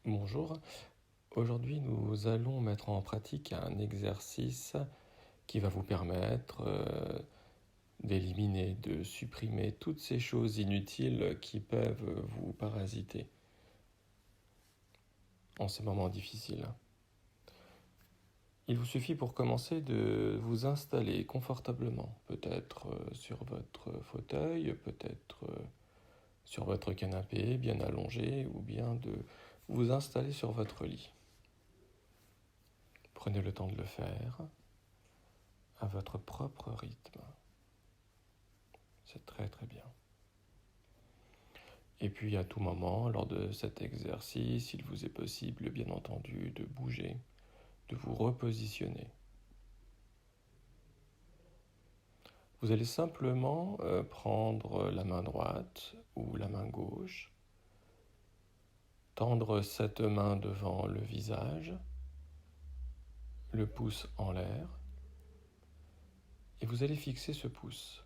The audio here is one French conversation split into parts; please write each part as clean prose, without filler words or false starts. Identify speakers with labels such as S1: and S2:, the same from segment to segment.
S1: Bonjour, aujourd'hui nous allons mettre en pratique un exercice qui va vous permettre d'éliminer, de supprimer toutes ces choses inutiles qui peuvent vous parasiter en ces moments difficiles. Il vous suffit pour commencer de vous installer confortablement, peut-être sur votre fauteuil, peut-être sur votre canapé bien allongé, ou bien de vous installer sur votre lit. Prenez le temps de le faire à votre propre rythme. C'est très très bien. Et puis à tout moment, lors de cet exercice, il vous est possible, bien entendu, de bouger, de vous repositionner. Vous allez simplement prendre la main droite ou la main gauche, tendre cette main devant le visage, le pouce en l'air, et vous allez fixer ce pouce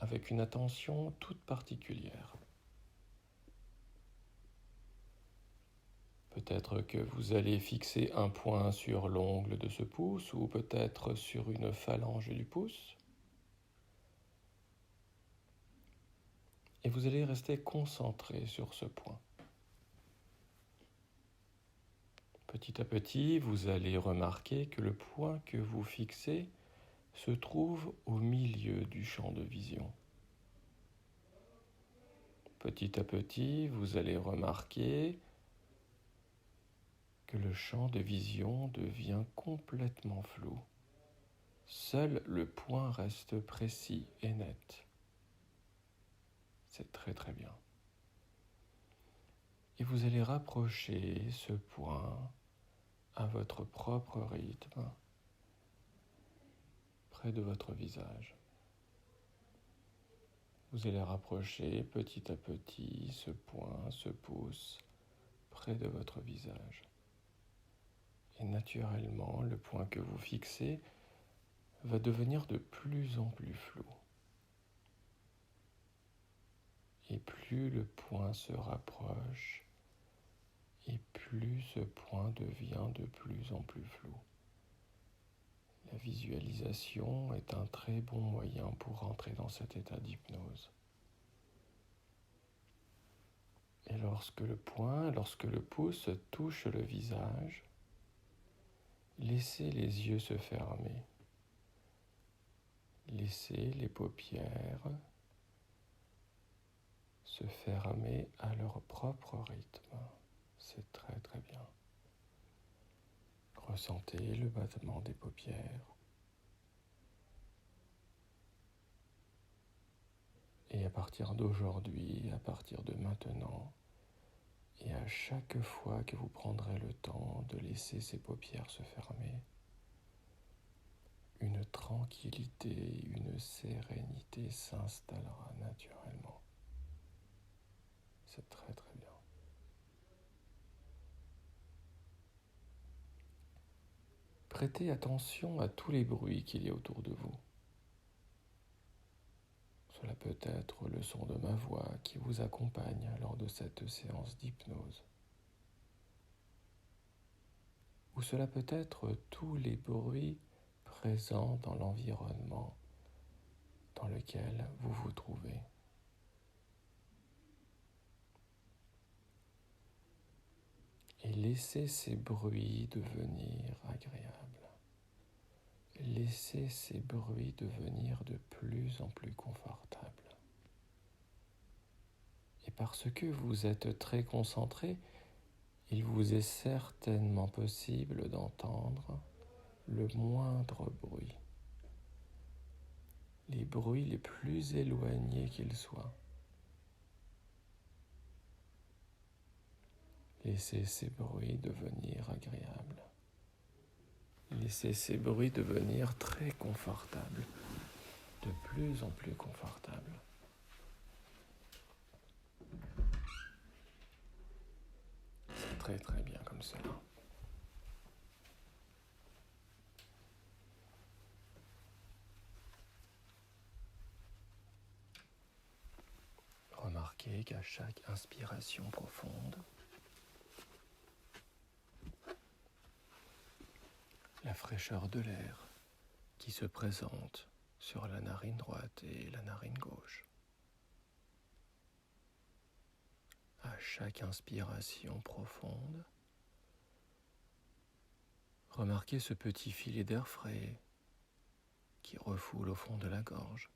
S1: avec une attention toute particulière. Peut-être que vous allez fixer un point sur l'ongle de ce pouce ou peut-être sur une phalange du pouce. Et vous allez rester concentré sur ce point. Petit à petit, vous allez remarquer que le point que vous fixez se trouve au milieu du champ de vision. Petit à petit, vous allez remarquer que le champ de vision devient complètement flou. Seul le point reste précis et net. C'est très très bien. Et vous allez rapprocher ce point à votre propre rythme, près de votre visage. Vous allez rapprocher petit à petit ce point, ce pouce, près de votre visage. Et naturellement, le point que vous fixez va devenir de plus en plus flou. Et plus le point se rapproche, et plus ce point devient de plus en plus flou. La visualisation est un très bon moyen pour entrer dans cet état d'hypnose. Et lorsque le pouce touche le visage, laissez les yeux se fermer. Laissez les paupières se fermer à leur propre rythme. C'est très très bien. Ressentez le battement des paupières. Et à partir d'aujourd'hui, à partir de maintenant, et à chaque fois que vous prendrez le temps de laisser ces paupières se fermer, une tranquillité, une sérénité s'installera naturellement. C'est très très bien. Prêtez attention à tous les bruits qu'il y a autour de vous. Cela peut être le son de ma voix qui vous accompagne lors de cette séance d'hypnose. Ou cela peut être tous les bruits présents dans l'environnement dans lequel vous vous trouvez. Et laissez ces bruits devenir agréables. Laissez ces bruits devenir de plus en plus confortables. Et parce que vous êtes très concentré, il vous est certainement possible d'entendre le moindre bruit, les bruits les plus éloignés qu'ils soient. Laissez ces bruits devenir agréables. Laissez ces bruits devenir très confortables, de plus en plus confortables. C'est très très bien comme cela. Remarquez qu'à chaque inspiration profonde, la fraîcheur de l'air qui se présente sur la narine droite et la narine gauche. À chaque inspiration profonde, remarquez ce petit filet d'air frais qui refoule au fond de la gorge.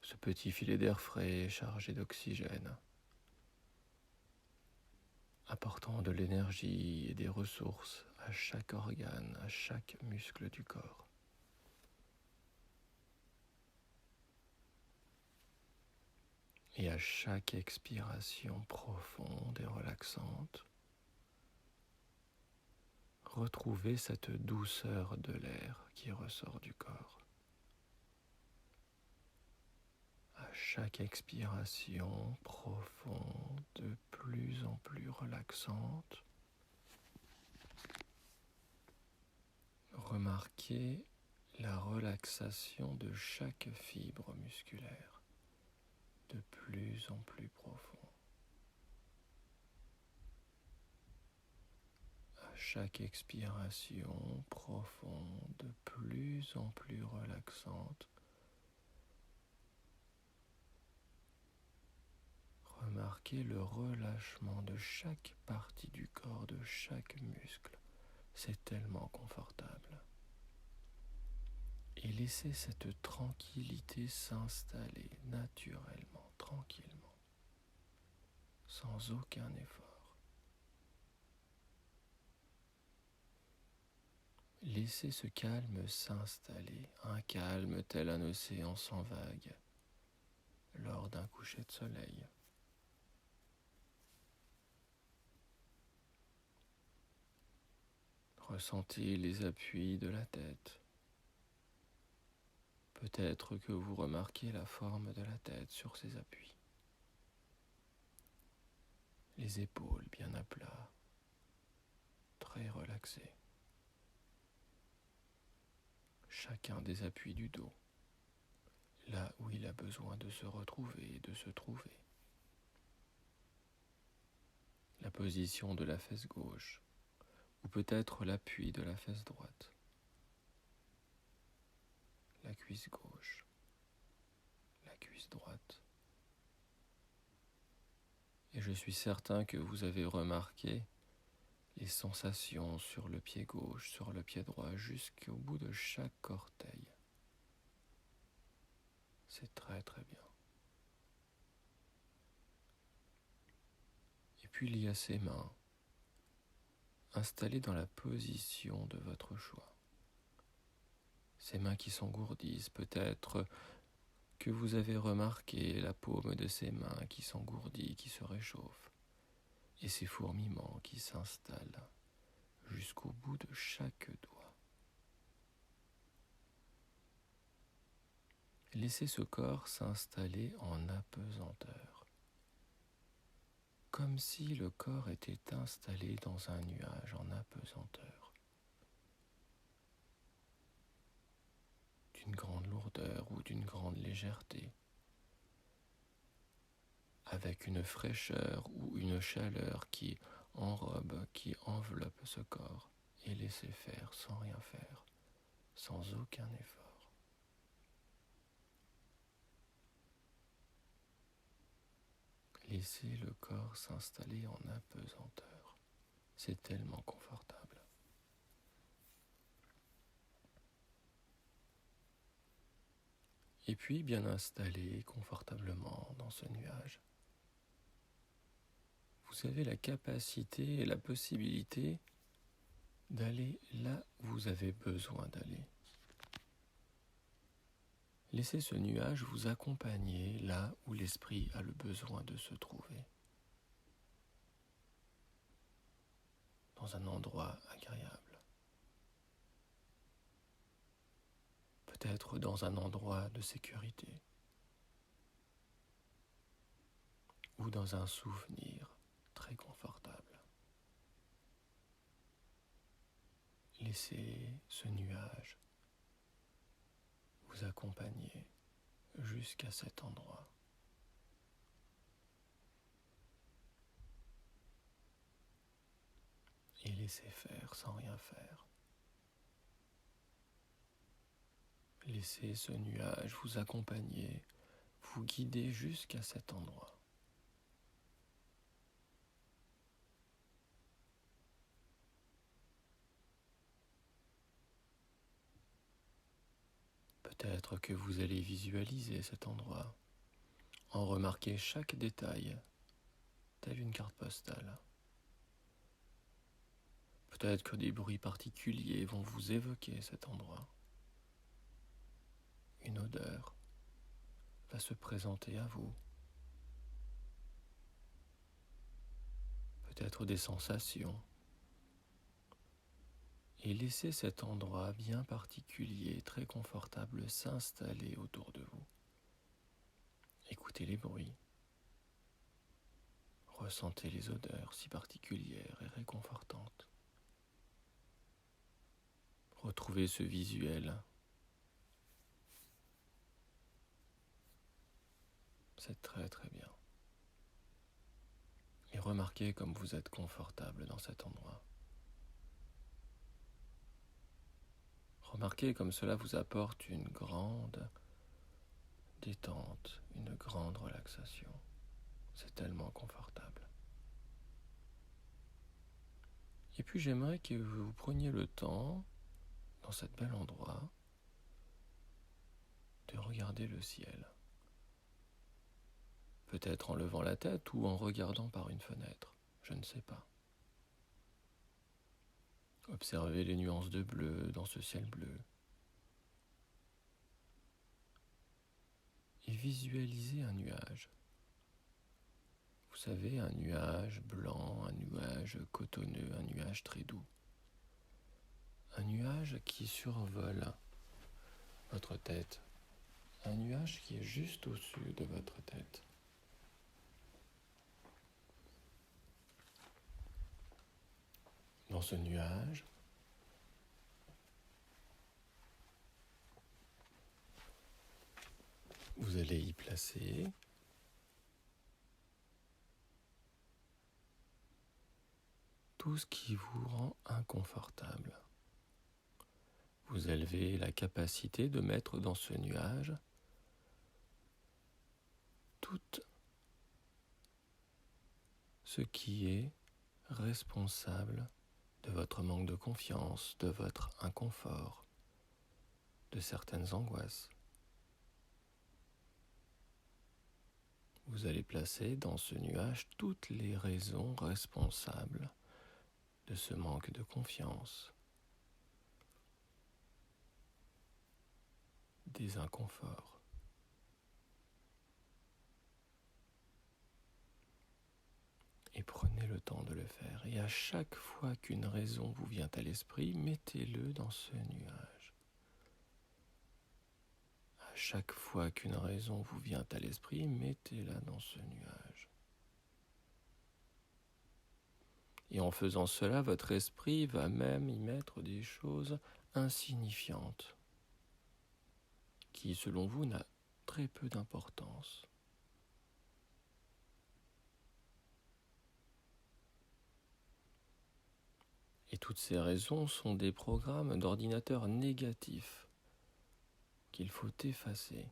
S1: Ce petit filet d'air frais chargé d'oxygène, apportant de l'énergie et des ressources à chaque organe, à chaque muscle du corps. Et à chaque expiration profonde et relaxante, retrouvez cette douceur de l'air qui ressort du corps. À chaque expiration profonde, de plus en plus relaxante, remarquez la relaxation de chaque fibre musculaire, de plus en plus profond. À chaque expiration profonde, de plus en plus relaxante, remarquez le relâchement de chaque partie du corps, de chaque muscle. C'est tellement confortable. Et laissez cette tranquillité s'installer naturellement, tranquillement, sans aucun effort. Laissez ce calme s'installer, un calme tel un océan sans vagues, lors d'un coucher de soleil. Ressentez les appuis de la tête. Peut-être que vous remarquez la forme de la tête sur ces appuis. Les épaules bien à plat, très relaxées. Chacun des appuis du dos, là où il a besoin de se retrouver et de se trouver. La position de la fesse gauche, ou peut-être l'appui de la fesse droite. La cuisse gauche, la cuisse droite. Et je suis certain que vous avez remarqué les sensations sur le pied gauche, sur le pied droit, jusqu'au bout de chaque orteil. C'est très très bien. Et puis il y a ces mains, installées dans la position de votre choix. Ces mains qui s'engourdissent, peut-être que vous avez remarqué la paume de ces mains qui s'engourdit, qui se réchauffe, et ces fourmillements qui s'installent jusqu'au bout de chaque doigt. Laissez ce corps s'installer en apesanteur, comme si le corps était installé dans un nuage en apesanteur, d'une grande lourdeur ou d'une grande légèreté, avec une fraîcheur ou une chaleur qui enrobe, qui enveloppe ce corps, et laissez faire sans rien faire, sans aucun effort. Laissez le corps s'installer en apesanteur. C'est tellement confortable. Et puis, bien installé confortablement dans ce nuage, vous avez la capacité et la possibilité d'aller là où vous avez besoin d'aller. Laissez ce nuage vous accompagner là où l'esprit a le besoin de se trouver. Dans un endroit agréable. Peut-être dans un endroit de sécurité. Ou dans un souvenir très confortable. Laissez ce nuage vous accompagner jusqu'à cet endroit. Et laissez faire sans rien faire. Laissez ce nuage vous accompagner, vous guider jusqu'à cet endroit. Peut-être que vous allez visualiser cet endroit, en remarquer chaque détail, telle une carte postale. Peut-être que des bruits particuliers vont vous évoquer cet endroit. Une odeur va se présenter à vous. Peut-être des sensations. Et laissez cet endroit bien particulier, très confortable, s'installer autour de vous. Écoutez les bruits. Ressentez les odeurs si particulières et réconfortantes. Retrouvez ce visuel. C'est très très bien. Et remarquez comme vous êtes confortable dans cet endroit. Remarquez comme cela vous apporte une grande détente, une grande relaxation. C'est tellement confortable. Et puis j'aimerais que vous preniez le temps, dans cet bel endroit, de regarder le ciel. Peut-être en levant la tête ou en regardant par une fenêtre, je ne sais pas. Observez les nuances de bleu dans ce ciel bleu. Et visualisez un nuage. Vous savez, un nuage blanc, un nuage cotonneux, un nuage très doux. Un nuage qui survole votre tête. Un nuage qui est juste au-dessus de votre tête. Dans ce nuage, vous allez y placer tout ce qui vous rend inconfortable. Vous avez la capacité de mettre dans ce nuage tout ce qui est responsable de votre manque de confiance, de votre inconfort, de certaines angoisses. Vous allez placer dans ce nuage toutes les raisons responsables de ce manque de confiance, des inconforts. Et prenez le temps de le faire. Et à chaque fois qu'une raison vous vient à l'esprit, mettez-le dans ce nuage. À chaque fois qu'une raison vous vient à l'esprit, mettez-la dans ce nuage. Et en faisant cela, votre esprit va même y mettre des choses insignifiantes, qui, selon vous, n'a très peu d'importance. Et toutes ces raisons sont des programmes d'ordinateur négatifs qu'il faut effacer.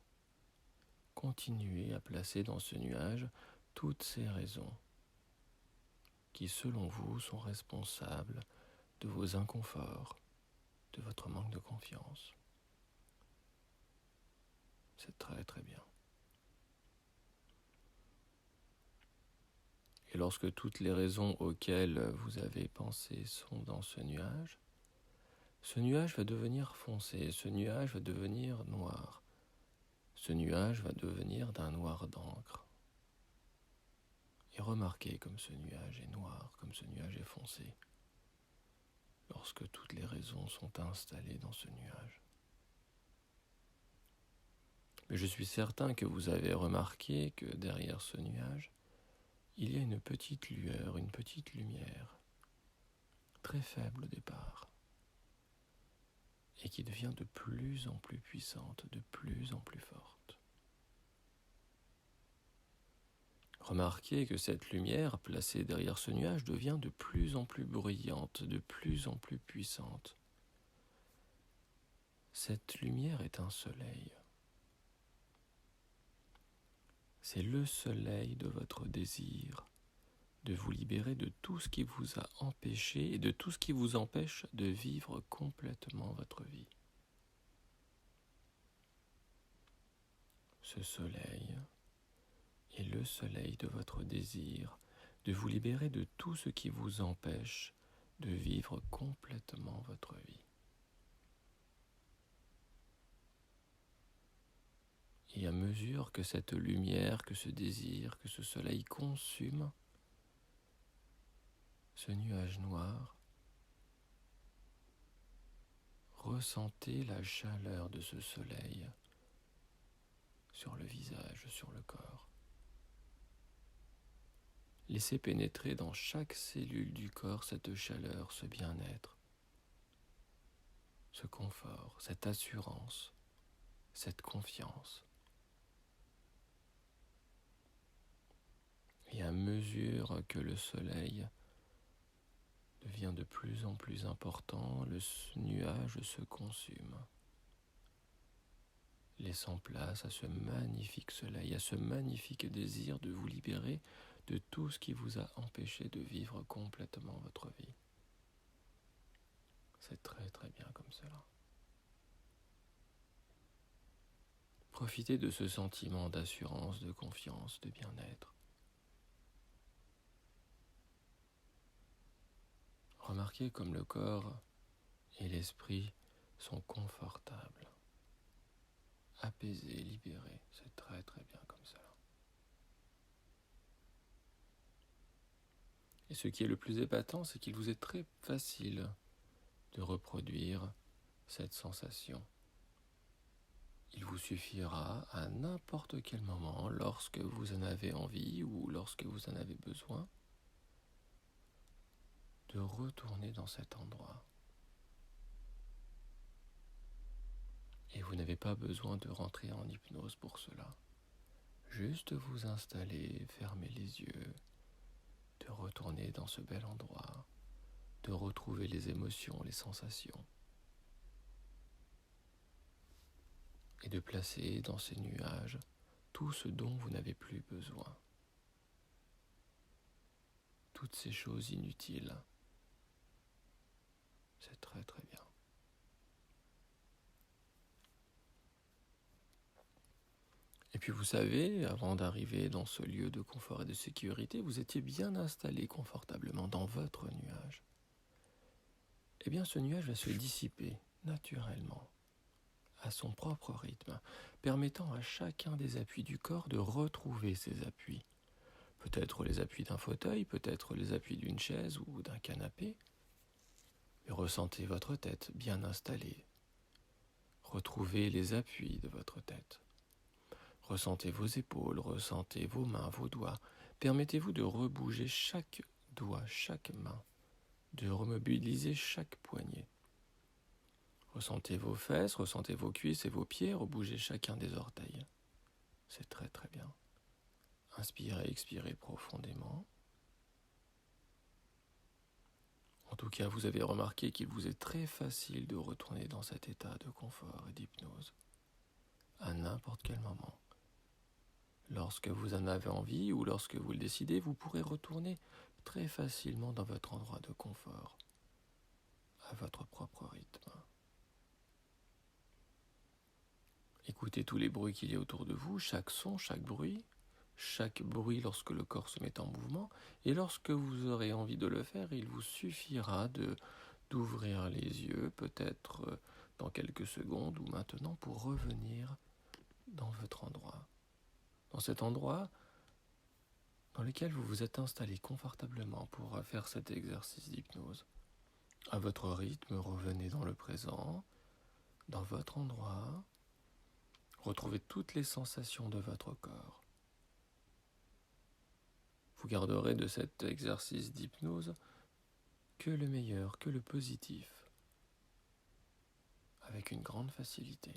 S1: Continuez à placer dans ce nuage toutes ces raisons qui, selon vous, sont responsables de vos inconforts, de votre manque de confiance. C'est très très bien. Et lorsque toutes les raisons auxquelles vous avez pensé sont dans ce nuage va devenir foncé, ce nuage va devenir noir. Ce nuage va devenir d'un noir d'encre. Et remarquez comme ce nuage est noir, comme ce nuage est foncé, lorsque toutes les raisons sont installées dans ce nuage. Mais je suis certain que vous avez remarqué que derrière ce nuage, il y a une petite lueur, une petite lumière, très faible au départ, et qui devient de plus en plus puissante, de plus en plus forte. Remarquez que cette lumière placée derrière ce nuage devient de plus en plus bruyante, de plus en plus puissante. Cette lumière est un soleil. C'est le soleil de votre désir, de vous libérer de tout ce qui vous a empêché et de tout ce qui vous empêche de vivre complètement votre vie. Ce soleil est le soleil de votre désir, de vous libérer de tout ce qui vous empêche de vivre complètement votre vie. Et à mesure que cette lumière, que ce désir, que ce soleil consume ce nuage noir, ressentez la chaleur de ce soleil sur le visage, sur le corps. Laissez pénétrer dans chaque cellule du corps cette chaleur, ce bien-être, ce confort, cette assurance, cette confiance. Et à mesure que le soleil devient de plus en plus important, le nuage se consume, laissant place à ce magnifique soleil, à ce magnifique désir de vous libérer de tout ce qui vous a empêché de vivre complètement votre vie. C'est très très bien comme cela. Profitez de ce sentiment d'assurance, de confiance, de bien-être. Remarquez comme le corps et l'esprit sont confortables, apaisés, libérés. C'est très très bien comme cela. Et ce qui est le plus épatant, c'est qu'il vous est très facile de reproduire cette sensation. Il vous suffira à n'importe quel moment, lorsque vous en avez envie ou lorsque vous en avez besoin, de retourner dans cet endroit. Et vous n'avez pas besoin de rentrer en hypnose pour cela. Juste vous installer, fermer les yeux, de retourner dans ce bel endroit, de retrouver les émotions, les sensations, et de placer dans ces nuages tout ce dont vous n'avez plus besoin. Toutes ces choses inutiles. C'est très très bien. Et puis vous savez, avant d'arriver dans ce lieu de confort et de sécurité, vous étiez bien installé confortablement dans votre nuage. Eh bien ce nuage va se dissiper naturellement, à son propre rythme, permettant à chacun des appuis du corps de retrouver ses appuis. Peut-être les appuis d'un fauteuil, peut-être les appuis d'une chaise ou d'un canapé. Mais ressentez votre tête bien installée. Retrouvez les appuis de votre tête. Ressentez vos épaules, ressentez vos mains, vos doigts. Permettez-vous de rebouger chaque doigt, chaque main, de remobiliser chaque poignet. Ressentez vos fesses, ressentez vos cuisses et vos pieds, rebougez chacun des orteils. C'est très très bien. Inspirez, expirez profondément. En tout cas, vous avez remarqué qu'il vous est très facile de retourner dans cet état de confort et d'hypnose à n'importe quel moment. Lorsque vous en avez envie ou lorsque vous le décidez, vous pourrez retourner très facilement dans votre endroit de confort, à votre propre rythme. Écoutez tous les bruits qu'il y a autour de vous, chaque son, chaque bruit lorsque le corps se met en mouvement, et lorsque vous aurez envie de le faire, il vous suffira d'ouvrir les yeux, peut-être dans quelques secondes ou maintenant, pour revenir dans votre endroit. Dans cet endroit dans lequel vous vous êtes installé confortablement pour faire cet exercice d'hypnose. À votre rythme, revenez dans le présent, dans votre endroit. Retrouvez toutes les sensations de votre corps. Vous garderez de cet exercice d'hypnose que le meilleur, que le positif, avec une grande facilité.